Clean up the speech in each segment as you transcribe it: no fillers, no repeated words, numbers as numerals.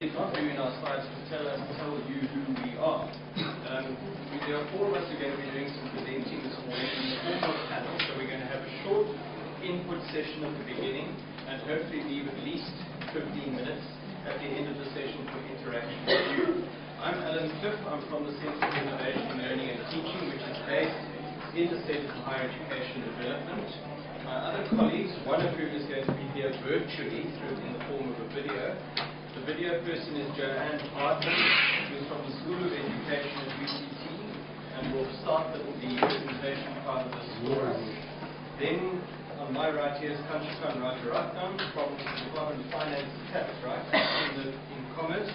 It's not doing our slides to tell you who we are. There are four of us who are going to be doing some presenting this morning in the form of panel. So we're going to have a short input session at the beginning and hopefully leave at least 15 minutes at the end of the session for interaction with you. I'm Alan Cliff. I'm from the Centre for Innovation, Learning and Teaching, which is based in the Centre for Higher Education Development. My other colleagues, one of whom is going to be here virtually in the form of a video. The video person is Joanne Hartman, who's from the School of Education at UCT, and will start the presentation part of this course. Then, on my right here is Kanchikan Rajaratnam from the Department of Finance and Tax, right? In Commerce,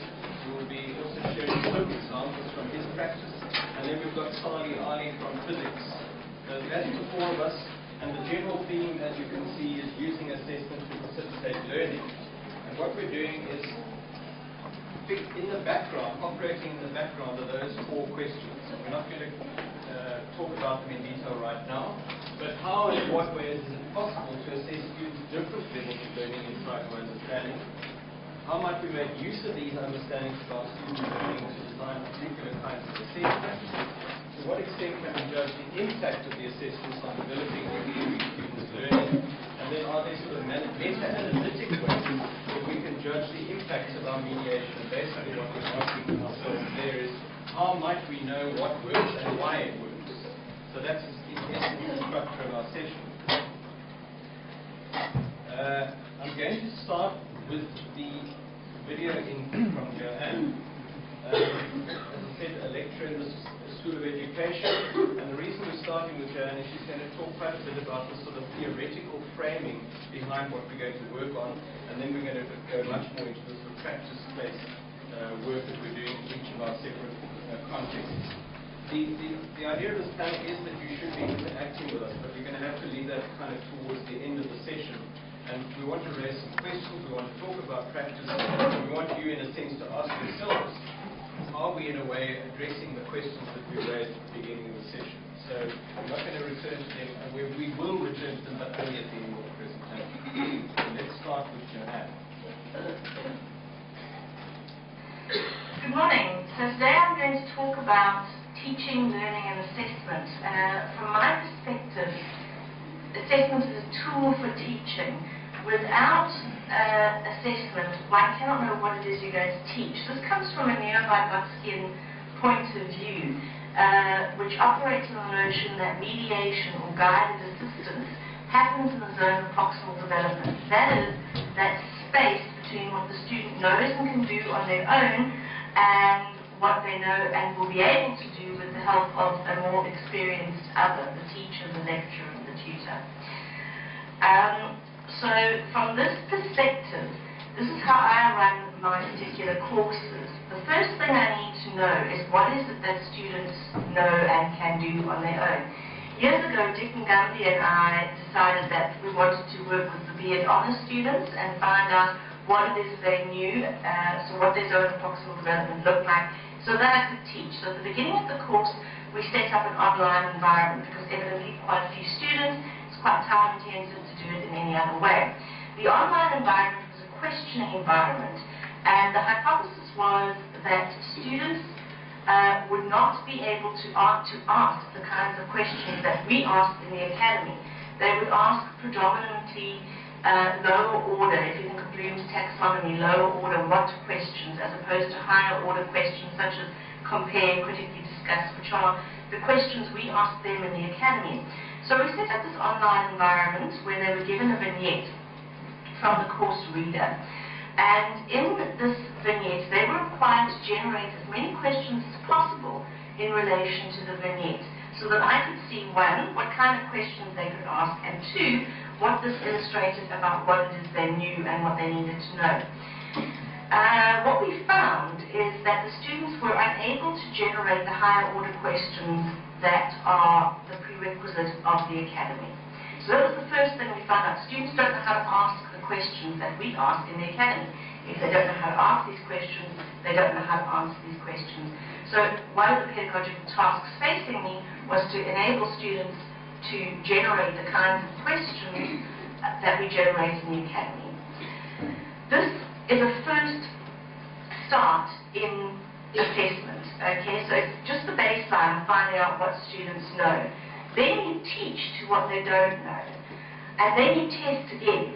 who will be also sharing some examples from his practice. And then we've got Sali Ali from Physics. So that's the four of us, and the general theme, as you can see, is using assessment to facilitate learning. And what we're doing is, in the background, operating in the background are those four questions. We're not going to talk about them in detail right now, but how and in what ways is it possible to assess students' different levels of learning, insight, or understanding? How might we make use of these understandings of our student learning to design particular kinds of assessments? To what extent can we judge the impact of the assessments on developing students' learning? And then are there sort of meta-analytic ways that we can judge the impacts of our mediation? And basically what we're asking ourselves there is, how might we know what works and why it works? So that's in essence the structure of our session. I'm going to start with the video from Joanne. As I said, a lecturer in the School of Education, and the reason we're starting with Joanne is she's going to talk quite a bit about the sort of theoretical framing behind what we're going to work on, and then we're going to go much more into the sort of practice-based work that we're doing in each of our separate contexts. The idea of this panel is that you should be interacting with us, but we're going to have to leave that kind of towards the end of the session. And we want to raise some questions, we want to talk about practice, and we want you, in a sense, to ask yourselves, are we, in a way, addressing the questions that we raised at the beginning of the session? So we're not going to return to them, and we will return to them, but only at the end of the presentation. So let's start with Joanne. Good morning. So today I'm going to talk about teaching, learning and assessment. From my perspective, assessment is a tool for teaching. Without assessment, one cannot know what it is you're going to teach. This comes from a neo-Vygotskian point of view, which operates on the notion that mediation or guided assistance happens in the zone of proximal development. That is, that space between what the student knows and can do on their own and what they know and will be able to do with the help of a more experienced other, the teacher, the lecturer, and the tutor. So from this perspective, this is how I run my particular courses. The first thing I need to know is what is it that students know and can do on their own. Years ago, Dick and Gumby and I decided that we wanted to work with the B.Ed Honours students and find out what it is they knew, so what their zone of proximal development looked like, so that I could teach. So at the beginning of the course, we set up an online environment because evidently quite a few students, it's quite time intensive to do it in any other way. The online environment was a questioning environment, and the hypothesis was that students would not be able to ask the kinds of questions that we asked in the academy. They would ask predominantly lower order, if you think of Bloom's taxonomy, lower order what questions, as opposed to higher order questions such as compare, critically discuss, which are the questions we asked them in the academy. So we set up this online environment where they were given a vignette from the course reader. And in this vignette, they were required to generate as many questions as possible in relation to the vignette, so that I could see, one, what kind of questions they could ask, and two, what this illustrated about what it is they knew and what they needed to know. What we found is that the students were unable to generate the higher order questions that are the prerequisite of the academy. So that was the first thing we found out. Students don't know how to ask the questions that we ask in the academy. If they don't know how to ask these questions, they don't know how to answer these questions. So one of the pedagogical tasks facing me was to enable students to generate the kinds of questions that we generate in the academy. This is a first what students know. Then you teach to what they don't know. And then you test again.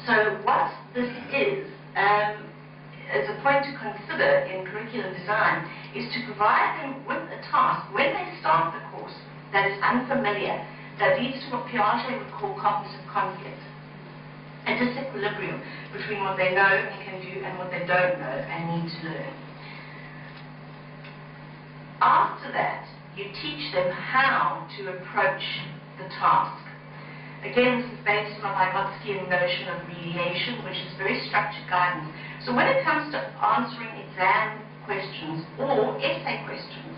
So what this is, as a point to consider in curriculum design, is to provide them with a task when they start the course that is unfamiliar, that leads to what Piaget would call cognitive conflict, a disequilibrium between what they know and can do and what they don't know and need to learn. After that, you teach them how to approach the task. Again, this is based on a Vygotskian notion of mediation, which is very structured guidance. So when it comes to answering exam questions or essay questions,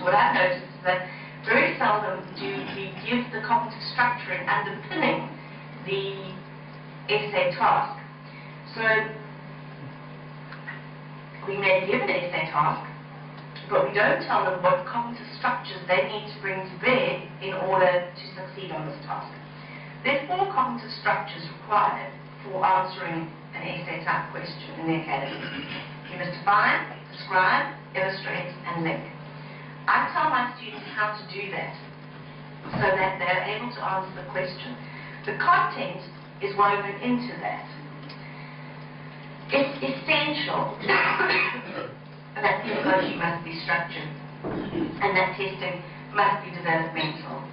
what I've noticed is that very seldom do we give the cognitive structuring underpinning the essay task. So we may give an essay task, but we don't tell them what cognitive structures they need to bring to bear in order to succeed on this task. There are 4 cognitive structures required for answering an essay type question in the academy. You must define, describe, illustrate, and link. I tell my students how to do that so that they're able to answer the question. The content is woven into that. It's essential that pedagogy must be structured and that testing must be developmental.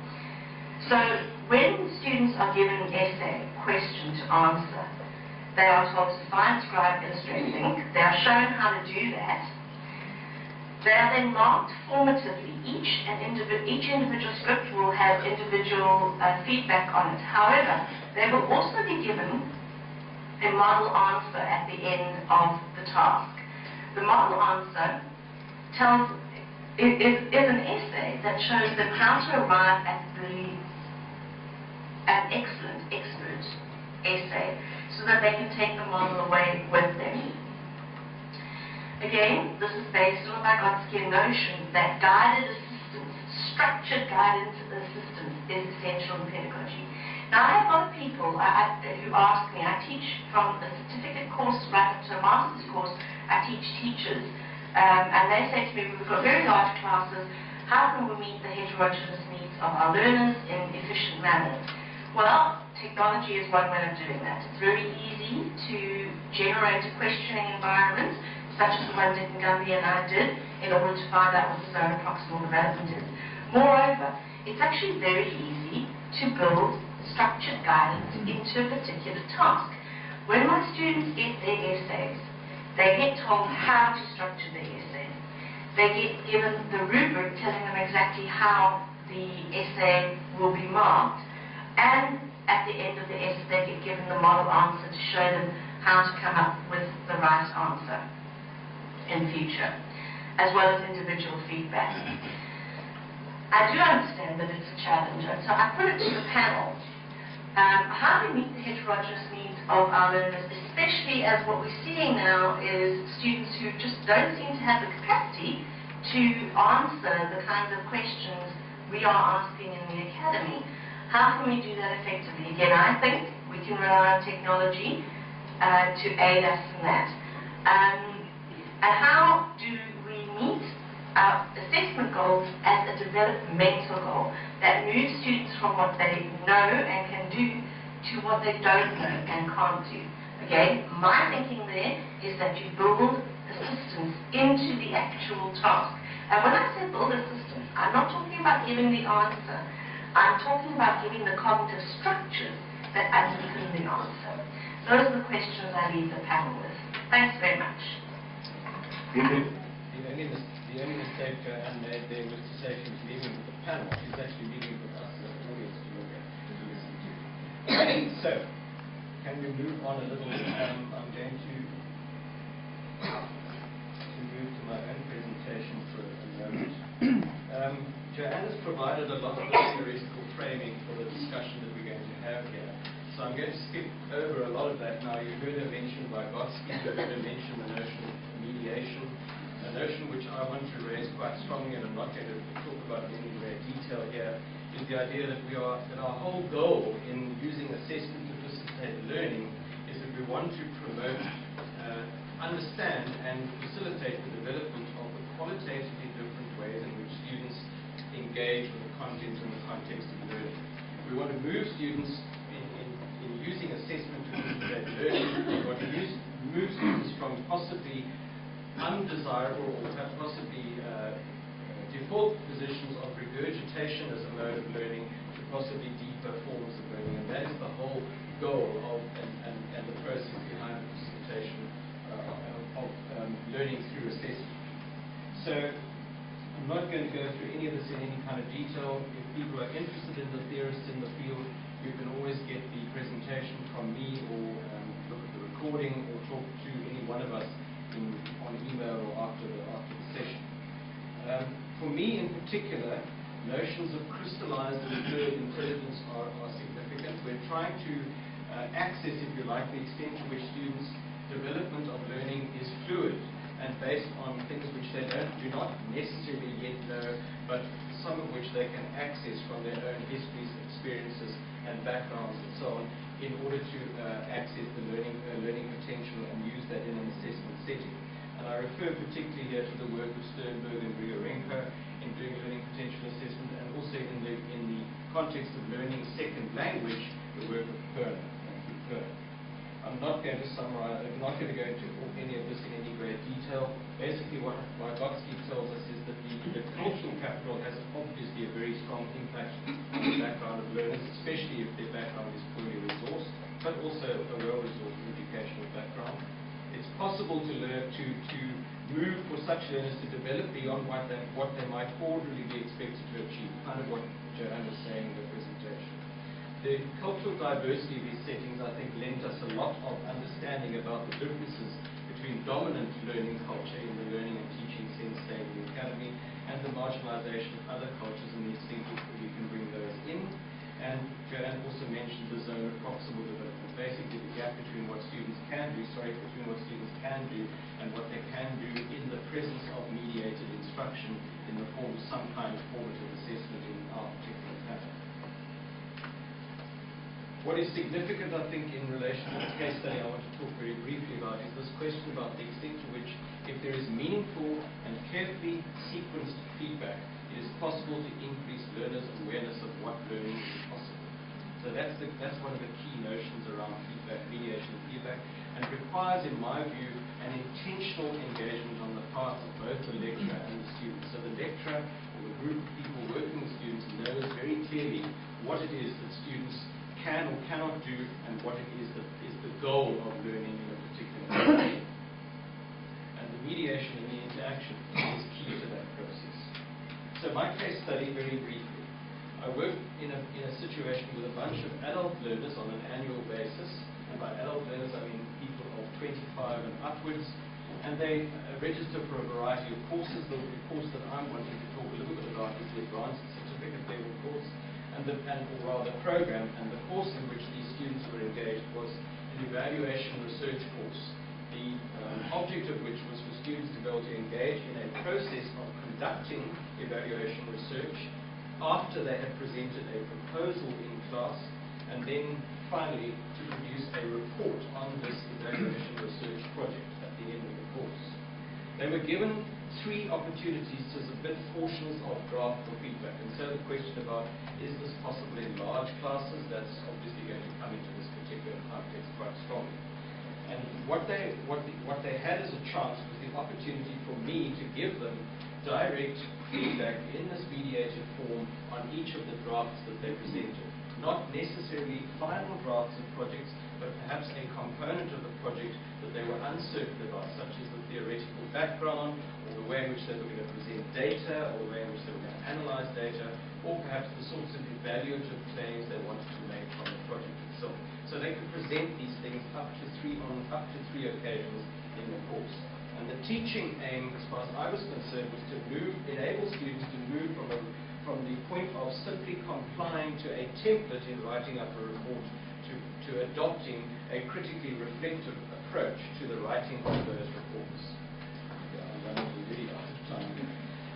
So when students are given an essay question to answer, they are told to define, describe, illustrate, link. They are shown how to do that. They are then marked formatively. Each individual script will have individual feedback on it. However, they will also be given a model answer at the end of the task. The model answer is an essay that shows them how to arrive at an excellent, expert essay so that they can take the model away with them. Again, this is based on a Vygotskian notion that guided assistance, structured guidance assistance is essential in pedagogy. Now, I have a lot of people who ask me, I teach from a certificate course right up to a master's course, I teach teachers, and they say to me, we've got very large classes, how can we meet the heterogeneous needs of our learners in efficient manners? Well, technology is one way of doing that. It's very easy to generate a questioning environment, such as the one Dick and Gumby and I did, in order to find out what the zone of proximal development is. Moreover, it's actually very easy to build structured guidance into a particular task. When my students get their essays, they get told how to structure their essays. They get given the rubric telling them exactly how the essay will be marked, and at the end of the essay they get given the model answer to show them how to come up with the right answer in future, as well as individual feedback. I do understand that it's a challenge, and so I put it to the panel. How do we meet the heterogeneous needs of our learners, especially as what we're seeing now is students who just don't seem to have the capacity to answer the kinds of questions we are asking in the academy. How can we do that effectively? Again, I think we can rely on technology to aid us in that. And how do we meet our assessment goals as a developmental goal that moves students from what they know and can do to what they don't know and can't do? Again, my thinking there is that you build assistance into the actual task. And when I say build assistance, I'm not talking about giving the answer. I'm talking about giving the cognitive structures that underpin the answer. Those are the questions I leave the panel with. Thanks very much. The only mistake Anne made there was to say she was leaving with the panel. She's actually leaving with us as an audience to look at and to listen to. So, can we move on a little? I'm going to move to my own presentation for a moment. Joanne has provided a lot of the theoretical framing for the discussion that we're going to have here. So I'm going to skip over a lot of that now. You heard her mention Vygotsky, you heard her mention the notion of mediation, a notion which I want to raise quite strongly, and I'm not going to talk about in any great detail here, is the idea that our whole goal in using assessment to facilitate learning is that we want to promote, understand and facilitate the development of the qualitatively different ways in which students engage with the content and the context of learning. We want to move students in using assessment to integrate learning. We want to move students from possibly undesirable or possibly default positions of regurgitation as a mode of learning to possibly deeper forms of learning. And that is the whole goal of and the process behind the facilitation of learning through assessment. So I'm not going to go through any of this in any kind of detail. If people are interested in the theorists in the field, you can always get the presentation from me or look at the recording or talk to any one of us on email or after the session. For me in particular, notions of crystallized and fluid intelligence are significant. We're trying to access, if you like, the extent to which students' development of learning is fluid and based on things which they do not necessarily yet know, but some of which they can access from their own histories, experiences, and backgrounds and so on, in order to access the learning potential and use that in an assessment setting. And I refer particularly here to the work of Sternberg and Grigorenko in doing learning potential assessment, and also in the context of learning second language, the work of Perner. I'm not going to summarize, I'm not going to go into any of this in any great detail. Basically what Vygotsky tells us is that the cultural capital has obviously a very strong impact on the background of learners, especially if their background is poorly resourced, but also a well-resourced educational background. It's possible to learn to move for such learners to develop beyond what they might ordinarily be expected to achieve, kind of what Joanne was saying in the presentation. The cultural diversity of these settings, I think, lent us a lot of understanding about the differences between dominant learning culture in the learning and teaching sense, say, in the academy, and the marginalization of other cultures and the extent to which we can bring those in. And Joanne also mentioned the zone of proximal development, basically the gap between what students can do, and what they can do in the presence of mediated instruction in the form of some kind of formative assessment in our particular pattern. What is significant, I think, in relation to the case study I want to talk very briefly about is this question about the extent to which, if there is meaningful and carefully sequenced feedback, it is possible to increase learners' awareness of what learning is possible. So that's one of the key notions around feedback, mediation of feedback, and requires, in my view, an intentional engagement on the part of both the lecturer and the student. So the lecturer or the group of people working with students knows very clearly what it is that students can or cannot do, and what it is that is the goal of learning in a particular area. And the mediation and the interaction is key to that process. So my case study, very briefly. I worked in a situation with a bunch of adult learners on an annual basis, and by adult learners I mean people of 25 and upwards, and they register for a variety of courses. The course that I'm wanting to talk a little bit about is the advanced certificate level course, or rather program, and the course in which these students were engaged was an evaluation research course. The object of which was for students to be able to engage in a process of conducting evaluation research after they had presented a proposal in class, and then finally to produce a report on this evaluation research project at the end of the course. They were given 3 opportunities to submit portions of draft for feedback. And so the question about, is this possible in large classes? That's obviously going to come into this particular context quite strongly. And what they had as a chance was the opportunity for me to give them direct feedback in this mediated form on each of the drafts that they presented. Not necessarily final drafts of projects, but perhaps a component of the project that they were uncertain about, such as the theoretical background, or the way in which they were going to present data, or the way in which they were going to analyze data, or perhaps the sorts of evaluative claims they wanted to make from the project itself. So they could present these things up to three occasions in the course. And the teaching aim, as far as I was concerned, was to enable students to move from the point of simply complying to a template in writing up a report to adopting a critically reflective approach to the writing of those reports. Yeah, I'm running really out of time.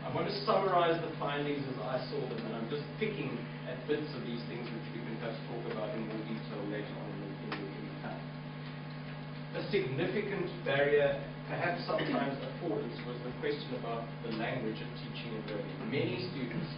I want to summarize the findings as I saw them, and I'm just picking at bits of these things which we can perhaps talk about in more detail later on in the panel. A significant barrier, perhaps sometimes affordance, was the question about the language of teaching and learning. Many students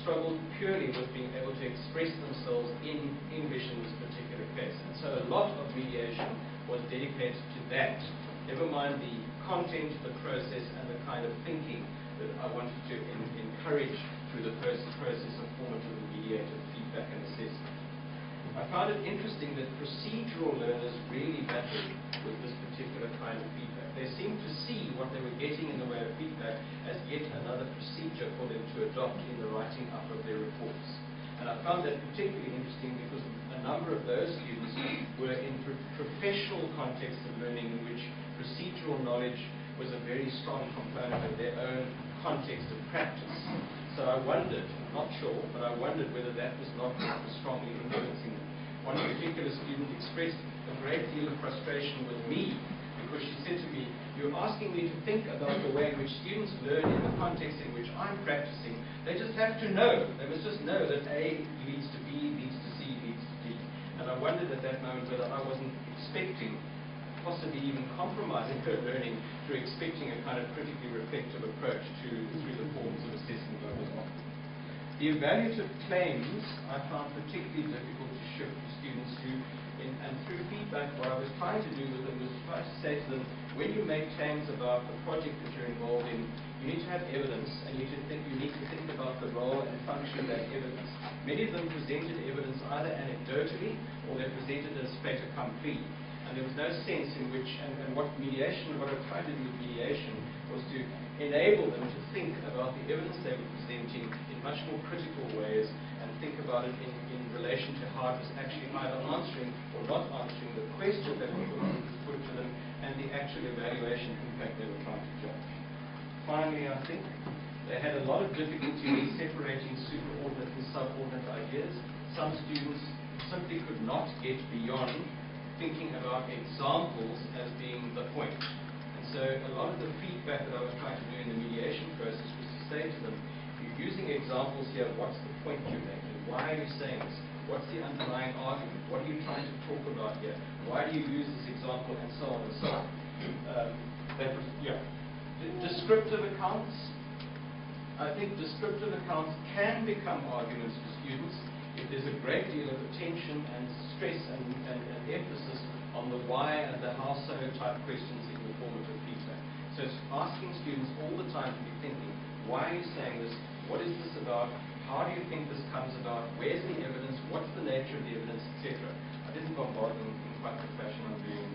struggled purely with being able to express themselves in English in this particular case. And so a lot of mediation was dedicated to that. Never mind the content, the process, and the kind of thinking that I wanted to encourage through the process of formative and mediated feedback and assessment. I found it interesting that procedural learners really battled with this particular kind of feedback. They seemed to see what they were getting in the way of feedback as yet another procedure for them to adopt in the writing up of their reports. And I found that particularly interesting because a number of those students were in professional contexts of learning in which procedural knowledge was a very strong component of their own context of practice. So I wondered, not sure, but I wondered whether that was not strongly influencing them. One particular student expressed a great deal of frustration with me because she said to me, "You're asking me to think about the way in which students learn in the context in which I'm practicing. They just have to know. They must just know that A leads to B, leads to C, leads to D." And I wondered at that moment whether I wasn't expecting, possibly even compromising her learning through expecting a kind of critically reflective approach through the forms of assessment I was offering. The evaluative claims I found particularly difficult to shift to students who, and through feedback, what I was trying to do with them was try to say to them, when you make claims about the project that you're involved in, you need to have evidence, and you need to think about the role and function of that evidence. Many of them presented evidence either anecdotally or they presented as fait accompli. And there was no sense in which, and what I tried to do with mediation was to enable them to think about the evidence they were presenting in much more critical ways and think about it in relation to how it was actually either answering or not answering the question that was put to them and the actual evaluation impact they were trying to judge. Finally, I think they had a lot of difficulty in separating superordinate and subordinate ideas. Some students simply could not get beyond thinking about examples as being the point. And so a lot of the feedback that I was trying to do in the mediation process was to say to them, you're using examples here, what's the point you're making? Why are you saying this? What's the underlying argument? What are you trying to talk about here? Why do you use this example? And so on and so on. Descriptive accounts. I think descriptive accounts can become arguments for students if there's a great deal of attention and stress and emphasis on the why and the how so type questions in the formative feedback. So it's asking students all the time to be thinking, why are you saying this? What is this about? How do you think this comes about? Where's the evidence? What's the nature of the evidence, etc. I didn't bombard them in quite the fashion I'm doing.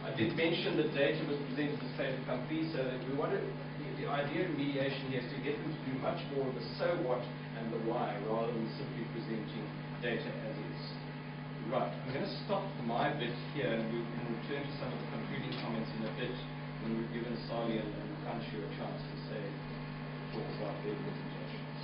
I did mention that data was presented as fait accompli, so that we wanted, the idea of mediation here is to get them to do much more of the so what and the why, rather than simply presenting data as is. Right, I'm going to stop my bit here, and we can return to some of the concluding comments in a bit when we've given Sally and Kanshu a chance to talk about their presentations.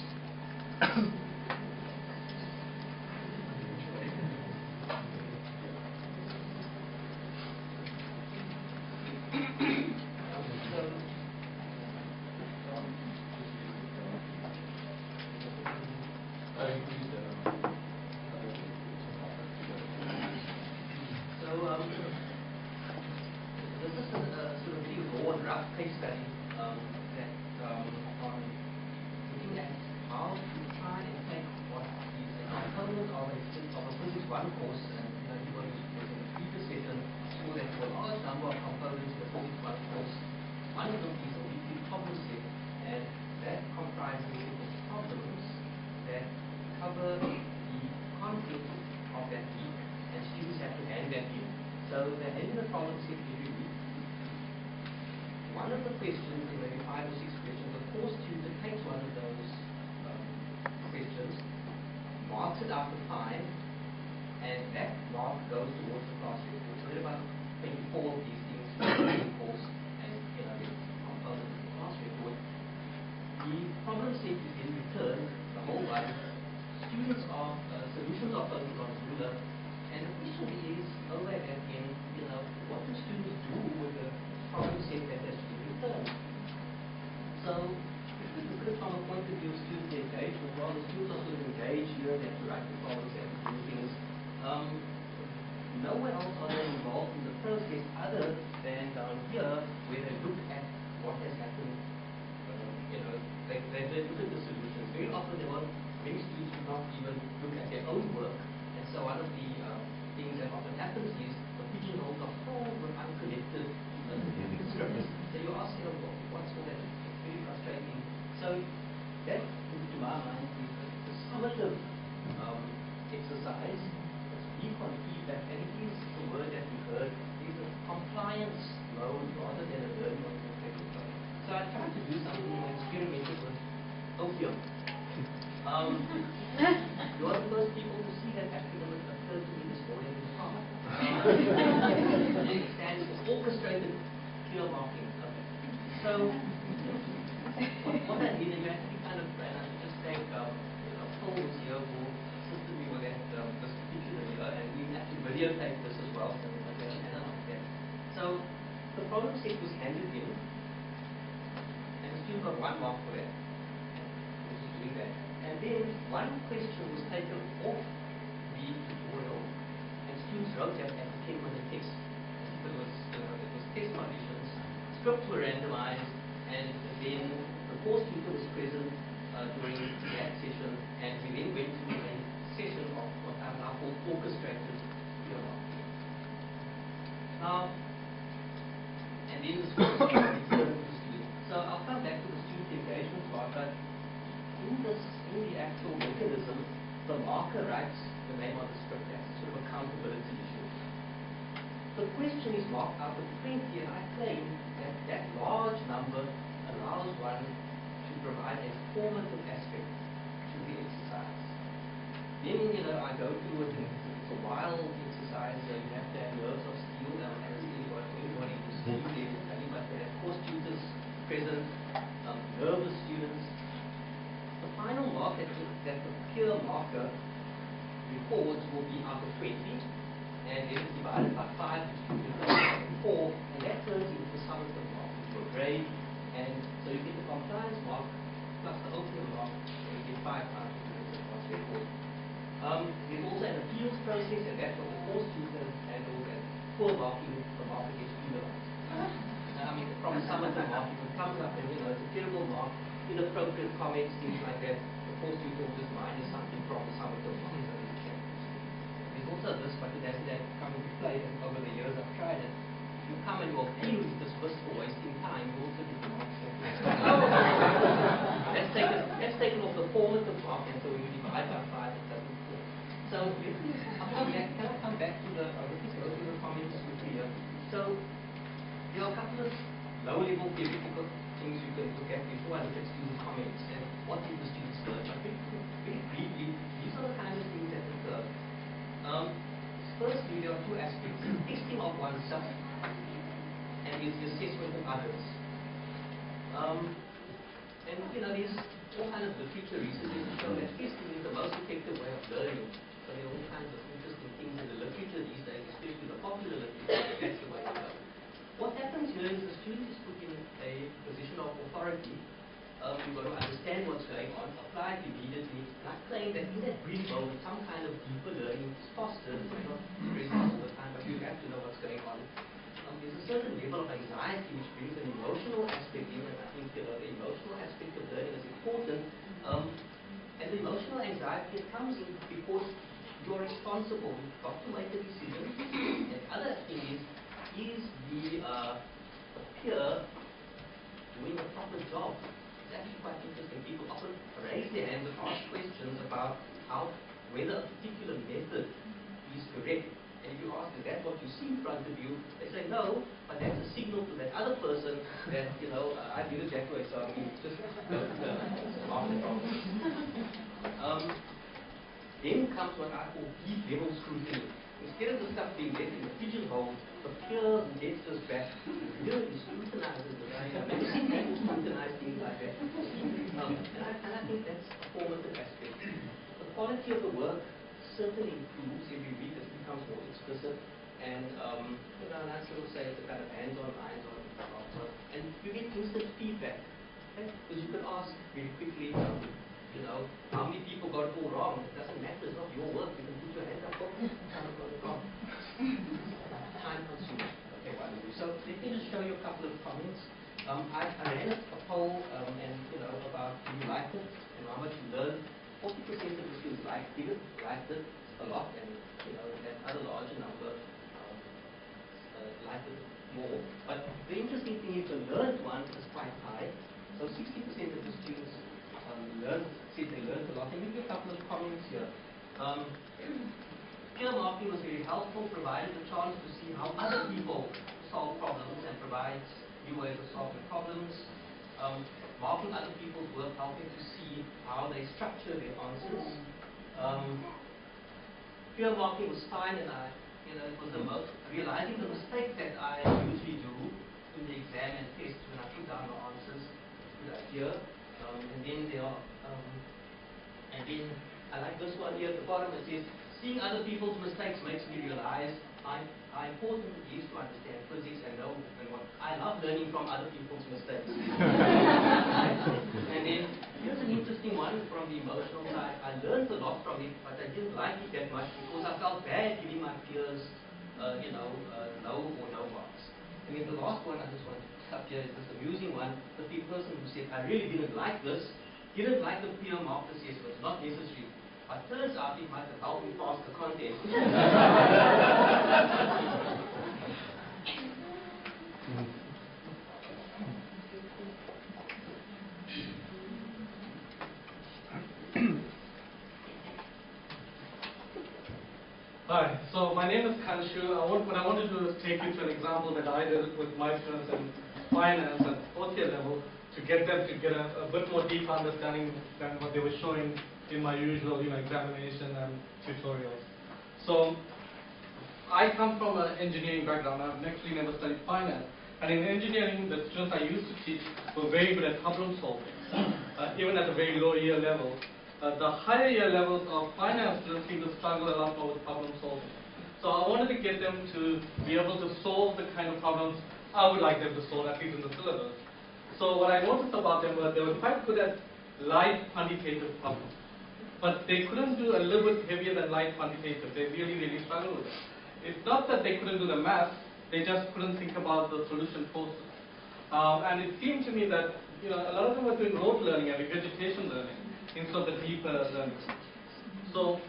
This is a sort of really raw and rough case study on looking at how to try and take what is a component of a physics 1 course, and everybody who's in the previous session saw that for a large number of components in the physics 1 course, one of them is a weekly problem set, and that comprises problems that cover the content of that week, and students have to hand that in. So they're handing the problem set every week. One of the questions, maybe 5 or 6 questions, the course tutor takes one of those questions, marks it out to 5, and that mark goes towards the class report. So there are about 24 of these things in the course, and the component of the class report. The problem set is then returned, the whole one. Students are, solutions are posted on Ruler, and the question is, over again, what do students do with the problem set that has been returned? So, if we look at it from a point of view of student engagement, well, the students are sort of engaged here, they have to write the problems, they have to do things. Nowhere else are they involved in the process other than down here, where they look at what has happened they look at the solutions. Very often many students do not even look at their own work. And so one of the things that often happens is the pigeonholes are filled with unconnected scripts. So you ask, what's all that? It's very frustrating. So that, to my mind, is the summative exercise. Recon feedback, and it is the word that we heard, is a compliance mode rather than a learning oriented mode. So I tried to do something experimental with opium. You are the first people to see that acronym occurred to me this morning in the car. It stands for orchestrated clear marking. Okay. So what I did, and you actually kind of, and I just take Paul was here who assisted me with that this particular year, and we actually videotaped this as well. So the problem set was handed in, and the student got 1 mark for that. He was doing that. And then one question was taken off the tutorial, and students wrote that as a 10-minute test. It was test conditions, scripts were randomized, and then the course tutor was present during that session, and we then went to a session of what I now call orchestrated clear marking. Now, and then the students returned to the student. So I'll come back to the student engagement part, but in the actual mechanism, the marker writes the name of the script. That's sort of a accountability issue. The question is marked out of 20, and I claim that that large number allows one to provide a formative aspect to the exercise. Then, I go through it, and it's a wild exercise. You have to have nerves of steel, and anybody who's steel there will tell you, but they have course tutors present, nervous students. The final mark that the peer marker records will be out of 20, and then it's divided by 5, which is 4, and that turns into the summative mark, into a grade. And so you get the compliance mark plus the opening mark, and you get 5 times the course record. There's also an appeals process, and that's what the course tutor handles, and poor marking, the marker gets penalized. From summative marking, it comes up and it's a terrible mark, inappropriate comments, things like that. The course tutor will just minus something from the summative mark. There's also this, but it hasn't come into play, and over the years I've tried it. You come and your appeal is dismissed for wasting time, you also get the marks. That's taken off the formative mark, and so when you divide by 5, it doesn't fall. So can I come back to let me go through the comments with you here. So there are a couple of low-level theoretical things you can look at before I look at student comments and what did the students learn. But very briefly, these are the kind of things that occur. Firstly, there are 2 aspects: testing of oneself and the assessment of others. And there's all kinds of literature recently to show that testing is the most effective way of learning. So there are all kinds of interesting things in the literature these days, especially the popular literature. That's the way to go. What happens here is the student is put in a position of authority. You've got to understand what's going on, apply it immediately. And I claim that in that brief moment, some kind of deeper learning is fostered. It's not present all the time, but you have to know what's going on. There's a certain level of anxiety which brings an emotional aspect in, and I think the emotional aspect of learning is important. And the emotional anxiety comes in because you're responsible. You've got to make a decision. And the other thing is the peer doing a proper job? It's actually quite interesting. People often raise their hands and ask questions about whether a particular method is correct. And if you ask, is that what you see in front of you? They say no, but that's a signal to that other person that, I did it that way, so I mean, just don't mark the problem. Then comes what I call deep level scrutiny. Instead of the stuff being left in the pigeonhole, the peer who gets this back really scrutinizes it. I've never seen people scrutinize things like that. And I think that's a formative aspect. The quality of the work certainly improves every week as it becomes more explicit. And and I sort of say it's a kind of hands-on, lines-on, and you get instant feedback. Okay? Because you can ask very quickly, how many people got it all wrong? It doesn't matter, it's not your work. You can put your hand up, kind of got it wrong. Time consuming. Okay, so let me just show you a couple of comments. I ran a poll, and it a lot, and that other larger number liked it more. But the interesting thing is the learned one is quite high. So 60% of the students said they learned a lot. And maybe a couple of comments here. Peer marking was very helpful, provided the chance to see how other people solve problems and provide new ways of solving problems. Marking other people's work, helping to see how they structure their answers. Peer marking was fine, and it was realizing the mistake that I usually do in the exam and test when I put down the answers. Good idea. And then I like this one here at the bottom. It says, seeing other people's mistakes makes me realize how important it is to understand physics and know what. I love learning from other people's mistakes. And then here's an interesting one from the emotional side. I learned a lot from it, but I didn't like it that much because I felt bad giving my peers, low or no marks. And then the last one I just want to put up here is this amusing one. The person who said, I really didn't like this, didn't like the peer mark assessment, not necessary. But turns out it might have helped me pass the content. Hi, so my name is Kanshu. What I want to do is take you to an example that I did with my students in finance at fourth year level to get them to get a bit more deep understanding than what they were showing in my usual examination and tutorials. So I come from an engineering background. I've actually never studied finance. And in engineering, the students I used to teach were very good at problem solving, even at a very low year level. The higher year levels of finance students seem to struggle a lot more with problem solving. So I wanted to get them to be able to solve the kind of problems I would like them to solve, at least in the syllabus. So what I noticed about them was they were quite good at light quantitative problems. But they couldn't do a little bit heavier than light quantitative. They really, really struggled with it. It's not that they couldn't do the math, they just couldn't think about the solution process. And it seemed to me that a lot of them were doing rote learning and regurgitation learning instead of the deeper learning. So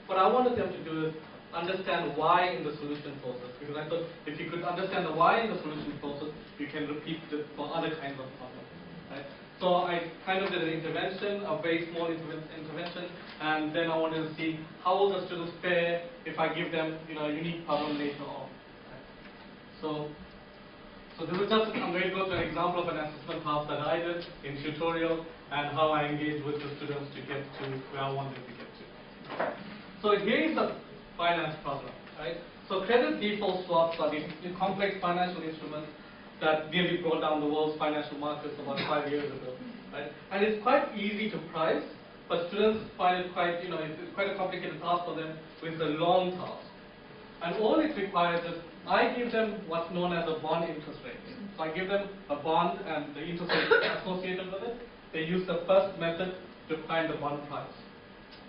what I wanted them to do is understand why in the solution process, because I thought if you could understand the why in the solution process, you can repeat it for other kinds of problems. Right? So I kind of did an intervention, a very small intervention, and then I wanted to see how will the students fare if I give them a unique problem later on. Right? So this is just, I'm going to go to an example of an assessment task that I did in tutorial and how I engaged with the students to get to where I wanted to get to. So here is a finance problem, right? So credit default swaps are these complex financial instruments that nearly brought down the world's financial markets about 5 years ago, right? And it's quite easy to price, but students find it quite, it's quite a complicated task for them with a long task. And all it requires is I give them what's known as a bond interest rate. So I give them a bond and the interest rate associated with it. They use the first method to find the bond price,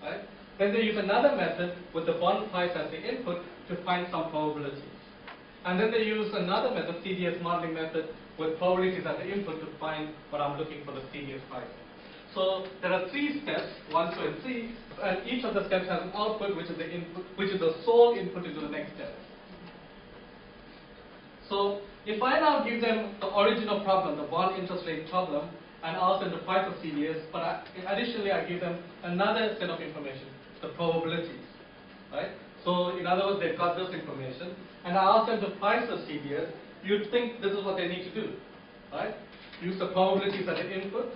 right? Then they use another method with the bond price as the input to find some probabilities. And then they use another method, CDS modeling method, with probabilities as the input to find what I'm looking for, the CDS price. So there are 3 steps, 1, 2, and 3, and each of the steps has an output, which is the input, which is the sole input into the next step. So if I now give them the original problem, the bond interest rate problem, and ask them to price the CDS, but additionally I give them another set of information, the probabilities, right? So in other words, they've got this information, and I ask them to price the CDS, you'd think this is what they need to do, right? Use the probabilities as an input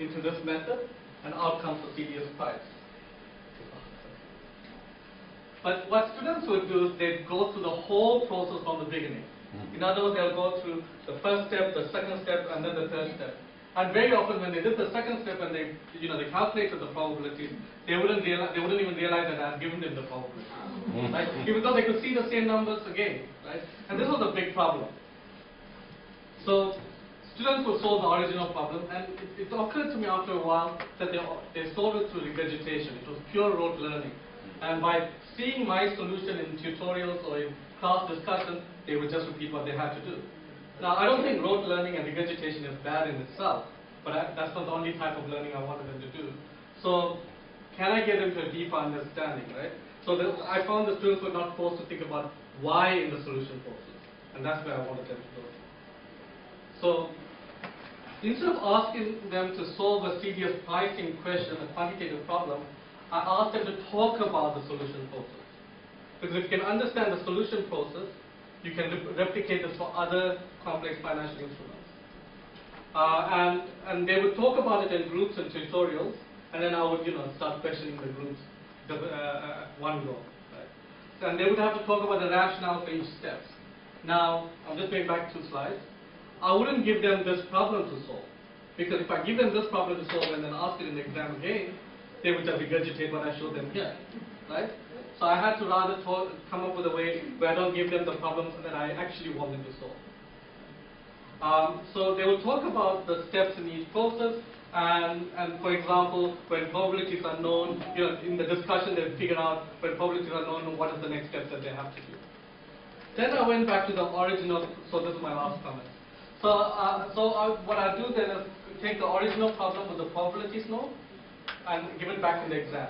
into this method, and out comes the CDS price. But what students would do is they'd go through the whole process from the beginning. In other words, they'll go through the first step, the second step, and then the third step. And very often when they did the second step and they calculated the probabilities, they wouldn't even realize that I had given them the probabilities. Right? Even though they could see the same numbers again, right? And this was a big problem. So students would solve the original problem, and it occurred to me after a while that they solved it through regurgitation. It was pure rote learning. And by seeing my solution in tutorials or in class discussions, they would just repeat what they had to do. Now, I don't think rote learning and regurgitation is bad in itself, but that's not the only type of learning I wanted them to do. So, can I get them to a deeper understanding, right? So I found the students were not forced to think about why in the solution process, and that's where I wanted them to go. So instead of asking them to solve a serious pricing question, a quantitative problem, I asked them to talk about the solution process. Because if you can understand the solution process, you can replicate this for other complex financial instruments. And they would talk about it in groups and tutorials, and then I would start questioning the groups one go. Right? And they would have to talk about the rationale for each step. Now, I'm just going back 2 slides. I wouldn't give them this problem to solve. Because if I give them this problem to solve and then ask it in the exam again, they would just regurgitate what I showed them here. Right? So I had to rather come up with a way where I don't give them the problems that I actually want them to solve. So they will talk about the steps in each process, and for example, when probabilities are known, in the discussion they figure out when probabilities are known, what is the next step that they have to do. Then I went back to the original, so this is my last comment. What I do then is take the original problem with the probabilities known and give it back in the exam.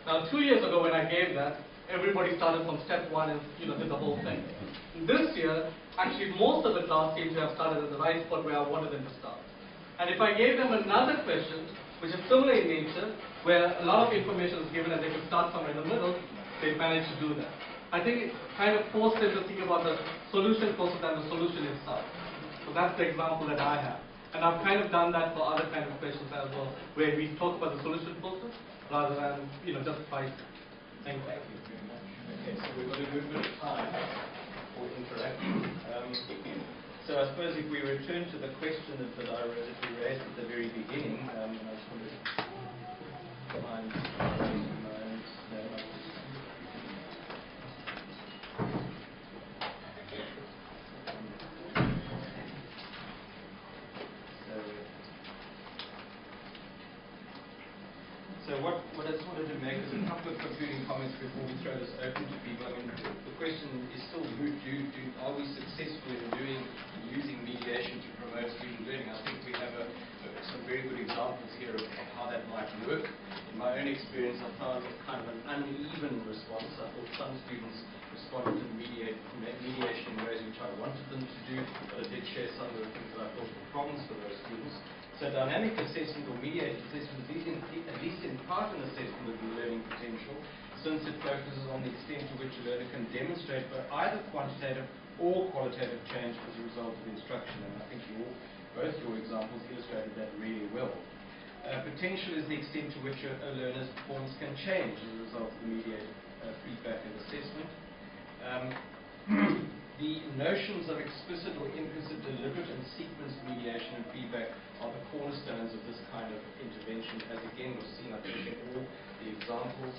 Now 2 years ago when I gave that, everybody started from step 1 and did the whole thing. This year, actually most of the class seems to have started at the right spot where I wanted them to start. And if I gave them another question, which is similar in nature, where a lot of information is given and they could start somewhere in the middle, they managed to do that. I think it kind of forced them to think about the solution process and the solution itself. So that's the example that I have. And I've kind of done that for other kind of questions as well, where we talk about the solution process rather than just pricing. Thank you. Thank you very much. Okay, so we've got a good bit of time for interaction. So I suppose if we return to the question that we raised at the very beginning, I just want to find So what I just wanted to make is a couple of concluding comments before we throw this open to people. I mean, the question is still moot. Are we successful in using mediation to promote student learning? I think we have some very good examples here of how that might work. In my own experience, I found kind of an uneven response. I thought some students responded to mediation in ways which I wanted them to do, but I did share some of the things that I thought were problems for those students. So dynamic assessment or mediated assessment is at least in part an assessment of the learning potential, since it focuses on the extent to which a learner can demonstrate either quantitative or qualitative change as a result of instruction. And I think both your examples illustrated that really well. Potential is the extent to which a learner's performance can change as a result of the mediated feedback and assessment. The notions of explicit or implicit, deliberate and sequenced mediation and feedback are the cornerstones of this kind of intervention, as again was seen, I think, in all the examples.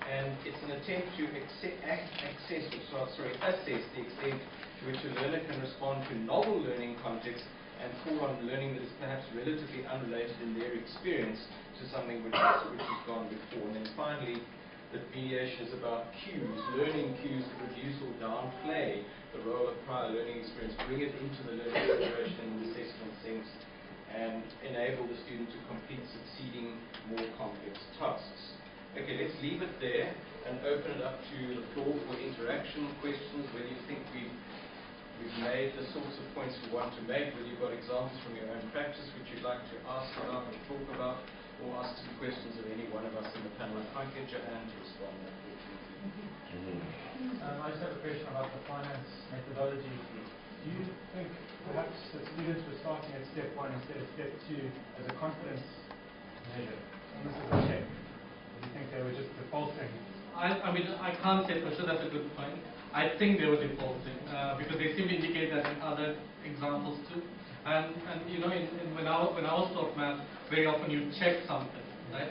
And it's an attempt to assess the extent to which a learner can respond to novel learning contexts and call on learning that is perhaps relatively unrelated in their experience to something which has gone before. And then finally, that mediation is about cues, learning cues that reduce or downplay the role of prior learning experience, bring it into the learning situation in the assessment sense, and enable the student to complete succeeding, more complex tasks. Okay, let's leave it there and open it up to the floor for interaction, questions, whether you think we've made the sorts of points we want to make, whether you've got examples from your own practice which you'd like to ask about or talk about, or ask some questions of any one of us in the panel. I can't get your hand to respond, unfortunately. I just have a question about the finance methodology. Do you think perhaps the students were starting at step 1 instead of step 2 as a confidence measure, almost as a check? Or do you think they were just defaulting? I mean, I can't say for sure. That's a good point. I think they were defaulting because they seem to indicate that in other examples too. And when I was taught math, very often you check something, right?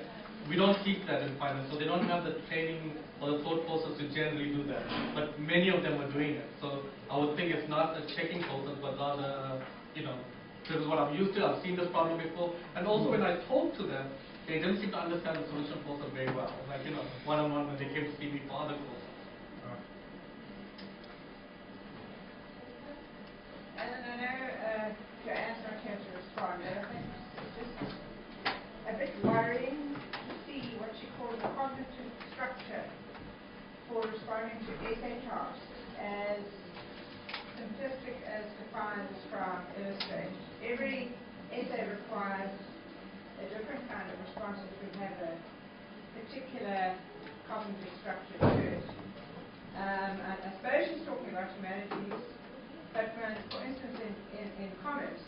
We don't teach that in finance, so they don't have the training or the thought process to generally do that. But many of them are doing it. So I would think it's not a checking process, but rather, this is what I'm used to. I've seen this problem before. And also when I talk to them, they didn't seem to understand the solution process very well. Like, one-on-one when they came to see me for other courses. And I know your answer I can't respond, but I think it's just a bit worrying to see what you call the cognitive structure responding to essay tasks as simplistic as define, describe, illustrate. Every essay requires a different kind of response that would have a particular cognitive structure to it. I suppose she's talking about humanities, but for instance in commerce,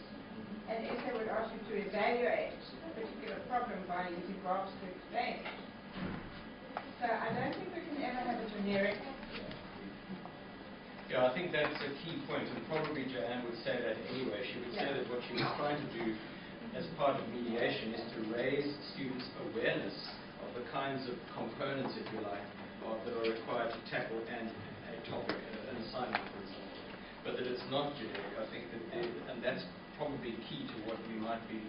an essay would ask you to evaluate a particular problem by using graphs to explain it. So I don't think we can ever have a generic. Yeah, I think that's a key point, and probably Joanne would say that anyway. She would say that what she was trying to do as part of mediation is to raise students' awareness of the kinds of components, if you like, that are required to tackle a topic, an assignment, for example. But that it's not generic. I think that, and that's probably key to what we might be,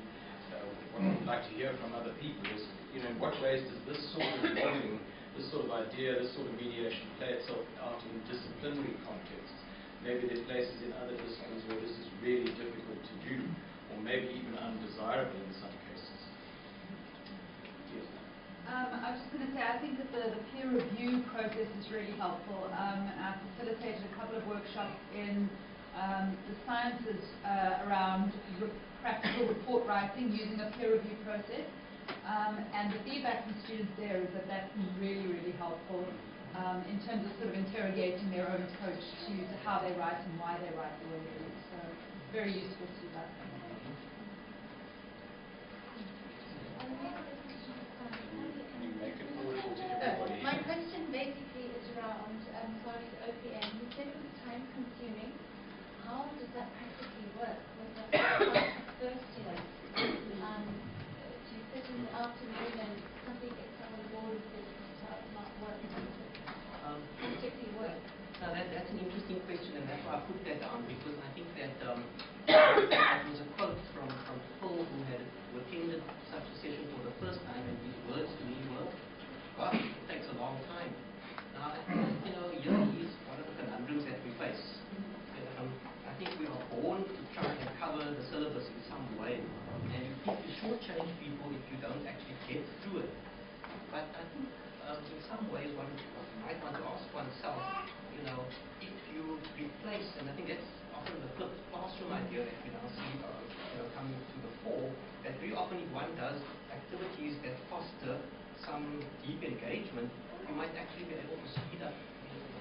what we'd like to hear from other people is, in what ways does this sort of modeling, this sort of idea, this sort of mediation play itself out in disciplinary contexts? Maybe there are places in other disciplines where this is really difficult to do, or maybe even undesirable in some cases. Yes. I was just going to say, I think that the peer review process is really helpful. I facilitated a couple of workshops in the sciences around practical report writing using a peer review process. And the feedback from students there is that that's been really, really helpful in terms of sort of interrogating their own approach to how they write and why they write the way they do. So very useful feedback. My question basically is around OPM. You said it was time consuming. How does that practically work? With the first year, do you sit in the afternoon and somebody gets someone bored with it, it's not working? Practically work? Now that's an interesting question, and that's why I put that down, because I think that it was a quote from Phil, who attended such a session for the first time, and his words to me were, "Gosh, it takes a long time." Now, here is one of the conundrums that we face. I think we are born to try and cover the syllabus in some way, and you think you shortchange people if you don't actually get through it. But I think in some ways one might want to ask oneself, if you replace, and I think that's often the flipped classroom idea that we now see coming to the fore, that very often if one does activities that foster some deep engagement, you might actually be able to speed up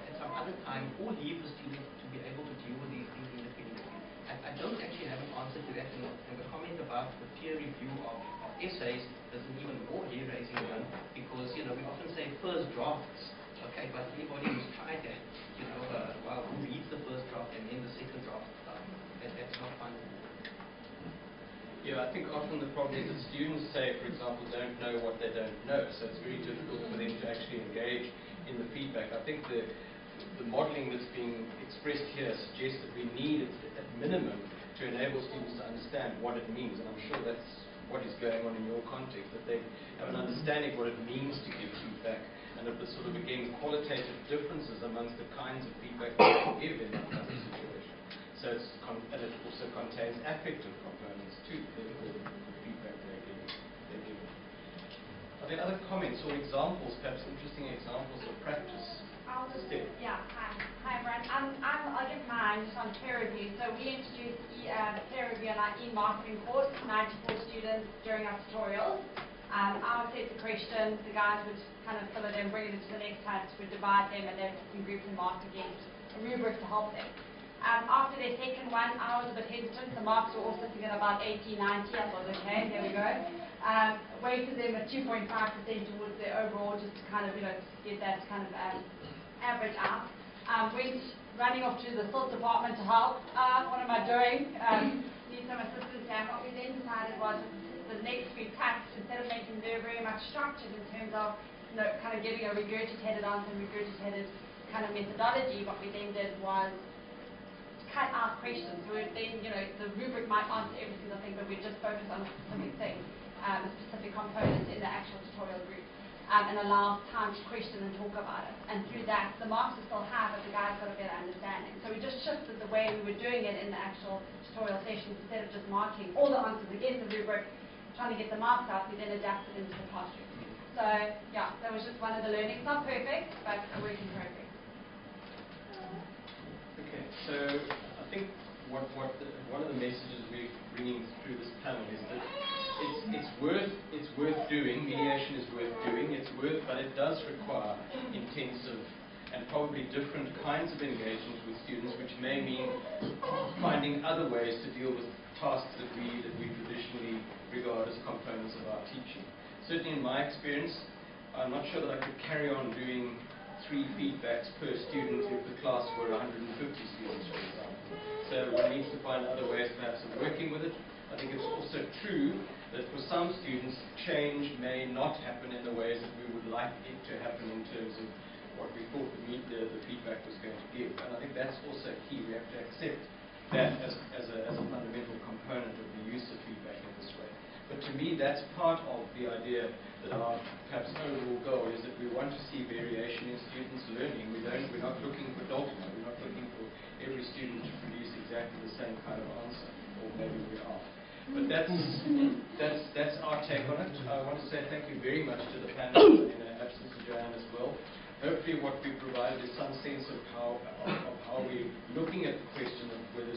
at some other time, or leave the student to be able to deal with these things independently. I don't actually have an answer to that, and the comment about the peer review of essays is an even more hair-raising one, because we often say first drafts, okay, but anybody who's tried that, who reads the first draft and then the second draft, that's not fun. Yeah, I think often the problem is that students say, for example, don't know what they don't know, so it's very difficult for them to actually engage in the feedback. I think the modelling that's being expressed here suggests that we need, at minimum, to enable students to understand what it means, and I'm sure that's what is going on in your context, that they have an understanding of what it means to give feedback, and of the sort of, again, qualitative differences amongst the kinds of feedback that they give in that kind of situation. So and it also contains affective components too, the feedback they're giving. Are there other comments or examples, perhaps interesting examples of practice? Hi everyone. I'll give mine just on peer review. So we introduced peer review in our e-marketing course, 94 students during our tutorials. I would set the questions, the guys would kind of fill it in, bring it into the next task, we'd divide them and then in groups and mark against a rubric to help them. After their second one, I was a bit hesitant. The marks were all sitting at about 80, 90. I thought, okay, there we go. Weighted them at 2.5% towards their overall, just to kind of, get that kind of average out. Went running off to the CILT department to help. What am I doing? Need some assistance here. And what we then decided was the next few tasks, instead of making them very much structured in terms of, kind of giving a regurgitated answer and regurgitated kind of methodology, what we then did was cut out questions. So then, the rubric might answer every single thing, but we just focus on a specific thing, a specific component in the actual tutorial group, and allow time to question and talk about it. And through that, the marks will still have, but the guys got a better understanding. So we just shifted the way we were doing it in the actual tutorial session. Instead of just marking all the answers against the rubric, trying to get the marks out, we then adapted into the classroom. So, yeah, that was just one of the learnings. Not perfect, but a work in progress. one of the messages we're bringing through this panel is that it's worth doing. Mediation is worth doing. But it does require intensive and probably different kinds of engagement with students, which may mean finding other ways to deal with tasks that we traditionally regard as components of our teaching. Certainly in my experience, I'm not sure that I could carry on doing 3 feedbacks per student if the class were 150 students, for example. So one needs to find other ways perhaps of working with it. I think it's also true that for some students, change may not happen in the ways that we would like it to happen in terms of what we thought the feedback was going to give. And I think that's also key. We have to accept that as a fundamental component of the use of feedback in this way. But to me, that's part of the idea that our perhaps overall goal is that we want to see variation in students' learning. We're not looking for dogma. We're not looking for every student to produce exactly the same kind of answer, or maybe we are. But that's our take on it. I want to say thank you very much to the panel in the absence of Joanne as well. Hopefully what we provided is some sense of how we're looking at the question of whether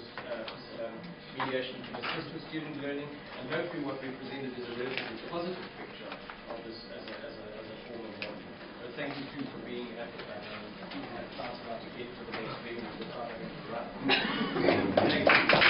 mediation can assist with student learning, and hopefully what we presented is a relatively positive picture of this as a form of model. But thank you too for being at the panel and giving that chance now to get to the next meeting without having to run. Thank you.